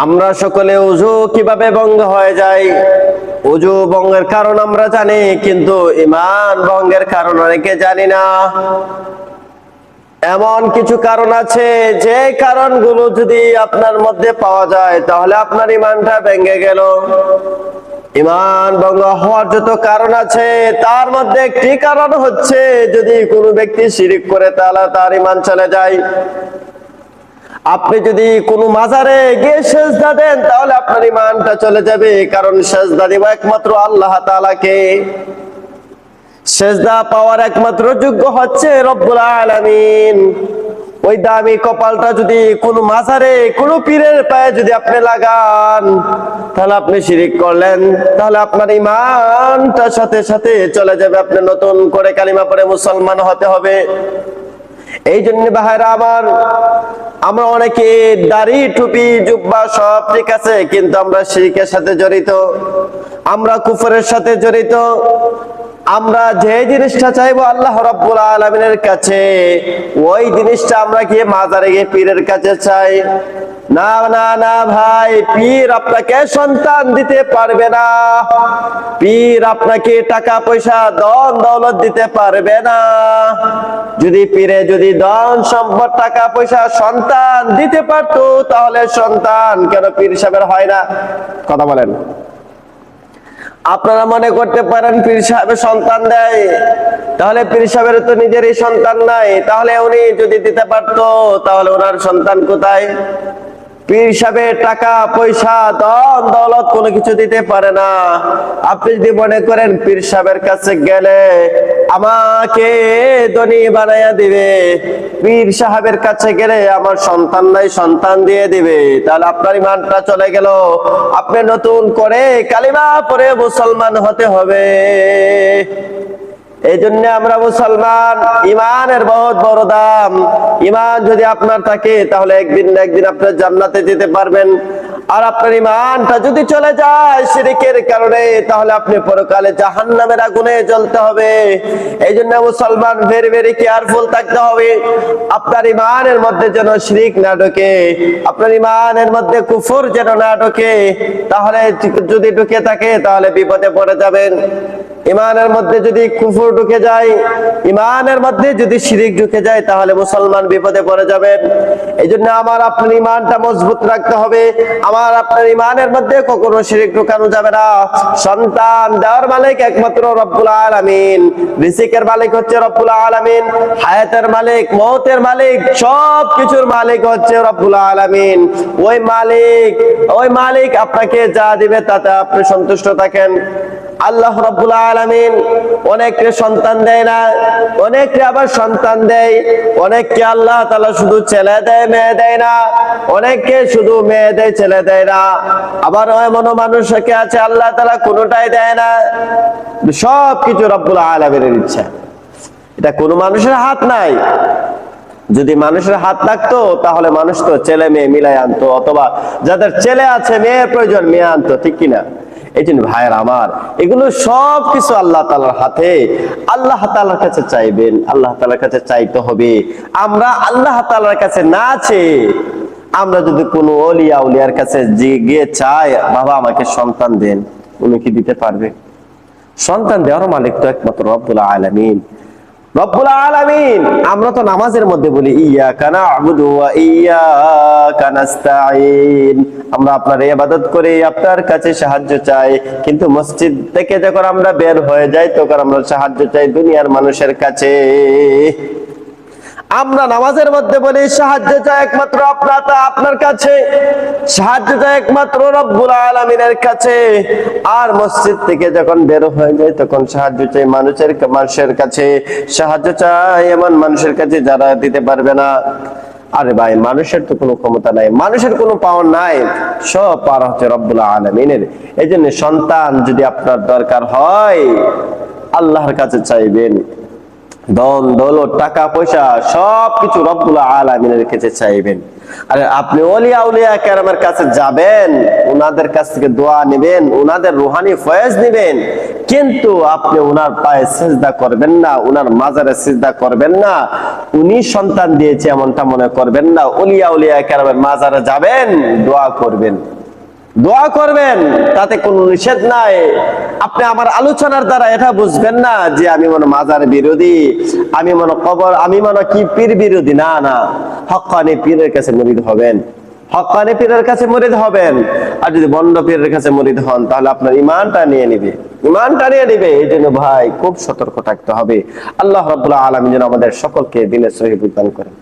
আমরা সকলে ওযু কিভাবে ভঙ্গ হয়ে যায়, ওযু ভঙ্গের কারণ আমরা জানি, কিন্তু ঈমান ভঙ্গের কারণ অনেকে জানি না। এমন কিছু কারণ আছে যে কারণগুলো যদি আপনার মধ্যে পাওয়া যায় তাহলে আপনার ঈমানটা ভেঙে গেল। ঈমান ভঙ্গ হওয়ার যত কারণ আছে তার মধ্যে একটি কারণ হচ্ছে যদি কোনো ব্যক্তি শিরক করে তাহলে তার ঈমান চলে যায়। আপনি যদি কোনো মাজারে গিয়ে সিজদা দেন তাহলে আপনার ঈমানটা চলে যাবে, কারণ সিজদা দিব একমাত্র আল্লাহ তাআলাকে। সিজদা পাওয়ার একমাত্র যোগ্য হচ্ছে রব্বুল আলামিন। ওই দামি কপালটা যদি কোনো মাজারে কোনো পীরের পায়ে যদি আপনি লাগান তাহলে আপনি শিরক করলেন, তাহলে আপনার ঈমানটা সাথে সাথে চলে যাবে। আপনি নতুন করে কালিমা পড়ে মুসলমান হতে হবে। এই জন্য ভাইরা আমার, আমরা অনেকে দাড়ি টুপি জুব্বা সব ঠিক আছে, কিন্তু আমরা শিরকের সাথে জড়িত, আমরা কুফরের সাথে জড়িত। আমরা যে জিনিসটা চাইবো আল্লাহ রাব্বুল আলামিনের কাছে, ওই জিনিসটা আমরা গিয়ে মাজারে গিয়ে পীরের কাছে চাই। না না না ভাই, পীর আপনাকে সন্তান দিতে পারবে না, পীর আপনাকে টাকা পয়সা ধন দৌলত দিতে পারবে না। যদি পীরে যদি ধন সম্পদ টাকা পয়সা সন্তান দিতে পারতো তাহলে সন্তান কেন পীর সাহেবের হয় না? কথা বলেন। আপনারা মনে করতে পারেন পীর সাহেবের সন্তান দেয়, তাহলে পীর সাহেবের তো নিজেরই সন্তান নাই, তাহলে উনি যদি দিতে পারতো তাহলে ওনার সন্তান কোথায়? পীর সাহেবের টাকা পয়সা ধন দৌলত কোনো কিছু দিতে পারে না। আপনি যদি মনে করেন পীর সাহেবের কাছে গেলে আমাকে ধনী বানাইয়া দিবে, পীর সাহেবের কাছে গেলে আমার সন্তান নাই সন্তান দিয়ে দিবে, তাহলে আপনার ঈমানটা চলে গেল। আপনি নতুন করে কালিমা পড়ে মুসলমান হতে হবে। এই জন্য আমরা মুসলমান, ঈমানের বহুত বড় দাম। ঈমান যদি আপনার থাকে তাহলে একদিন না একদিন আপনার জান্নাতে যেতে পারবেন। আর আপনার ঈমানটা যদি চলে যায় শিরকের কারণে তাহলে আপনি পরকালে জাহান্নামের আগুনে জ্বলতে হবে। এই জন্য মুসলমান ভেরি ভেরি কেয়ারফুল থাকতে হবে। আপনার ঈমানের মধ্যে যেন শিরক না ঢোকে, আপনার ঈমানের মধ্যে কুফর যেন না ঢোকে, তাহলে যদি ঢুকে থাকে তাহলে বিপদে পড়ে যাবেন। ঈমানের মধ্যে যদি কুফর ঢুকে যায়, ঈমানের মধ্যে যদি শিরক ঢুকে যায় তাহলে মুসলমান বিপদে পড়ে যাবেন। এই জন্য আমার আপনার ঈমানটা মজবুত রাখতে হবে। আমার আপনার ঈমানের মধ্যে কখনো শিরক ঢুকানো যাবে না। সন্তান দেওয়ার মালিক একমাত্র রব্বুল আলামিন, রিজিকের মালিক হচ্ছে রব্বুল আলামিন, হায়াতের মালিক মওতের মালিক সব কিছুর মালিক হচ্ছে রব্বুল আলামিন। ওই মালিক আপনাকে যা দিবে তাতে আপনি সন্তুষ্ট থাকেন। আল্লাহ রাব্বুল আলামিন অনেককে সন্তান দেয় না, অনেককে আবার সন্তান দেয়। অনেককে আল্লাহ তাআলা শুধু ছেলে দেয় মেয়ে দেয় না, অনেককে শুধু মেয়ে দেয় ছেলে দেয় না। আবার এমন মানুষকে আছে আল্লাহ তাআলা কোনোটাই দেয় না। সব কিছু রাব্বুল আলামিনের ইচ্ছা, এটা কোনো মানুষের হাত নাই। যদি মানুষের হাত থাকতো তাহলে মানুষ তো ছেলে মেয়ে মিলাই আনতো, অথবা যাদের ছেলে আছে মেয়ের প্রয়োজন মেয়ে আনতো, ঠিক কিনা? এই জন্য ভাইয়ের আমার, এগুলো সব কিছু আল্লাহ তাআলার হাতে। আল্লাহ তাআলার কাছে চাইবেন, আল্লাহ তাআলার কাছে চাইতে হবে। আমরা আল্লাহ তাআলার কাছে না চেয়ে আমরা যদি কোনো ওলিয়া উলিয়ার কাছে গিয়ে চাই, বাবা আমাকে সন্তান দেন, উনি কি দিতে পারবে? সন্তান দেওয়ার মালিক তো একমাত্র রব্বুল আলামিন। রব্বুল আলামিন, আমরা তো নামাজের মধ্যে বলি ইয়াকা না'বুদু ওয়া ইয়াকা নাস্তাঈন, আমরা আপনার ইবাদত করি, আপনার কাছে সাহায্য চাই। কিন্তু মসজিদ থেকে যখন আমরা বের হয়ে যাই তখন আমরা সাহায্য চাই দুনিয়ার মানুষের কাছে। আমরা নামাজের মধ্যে বলি সাহায্য চাই একমাত্র আপনার কাছে, সাহায্য চাই একমাত্র রব্বুল আলামিনের কাছে। আর মসজিদ থেকে যখন বের হয়ে যায় তখন সাহায্য চাই মানুষের কাছে, সাহায্য চাই এমন মানুষের কাছে যারা দিতে পারবে না। আরে ভাই, মানুষের তো কোনো ক্ষমতা নাই, মানুষের কোনো পাওয়ার নাই, সব পাওয়ার হচ্ছে রব্বুল আলামিনের। এই জন্য সন্তান যদি আপনার দরকার হয় আল্লাহর কাছে চাইবেন। ধন দৌলত টাকা পয়সা সবকিছু রব্বুল আলামিনের কাছে চাইবেন। আরে আপনি ওলিয়া উলিয়া কেরামের কাছে যাবেন, ওনাদের কাছ থেকে দোয়া নেবেন, ওনাদের রুহানি ফয়েজ নেবেন, কিন্তু আপনি ওনার পায়ে সিজদা করবেন না, ওনার মাজারে সিজদা করবেন না, উনি সন্তান দিয়েছে এমনটা মনে করবেন না। ওলিয়া উলিয়া কেরামের মাজারে যাবেন, দোয়া করবেন, দোয়া করবেন, তাতে কোনো নিষেধ নাই। আপনি আমার আলোচনার দ্বারা এটা বুঝবেন না যে আমি মনে মাজার বিরোধী, আমি মনে কবর, আমি মনে কি পীর বিরোধী। না না, হক্কানি পীরের কাছে মুরিদ হবেন, হক্কানি পীরের কাছে মুরিদ হবেন। আর যদি বন্ড পীরের কাছে মুরিদ হন তাহলে আপনার ইমানটা নিয়ে নিবে, ইমানটা নিয়ে নিবে। এই জন্য ভাই খুব সতর্ক থাকতে হবে। আল্লাহ রাব্বুল আলামিন যেন আমাদের সকলকে দিনের সহিহ দান করেন।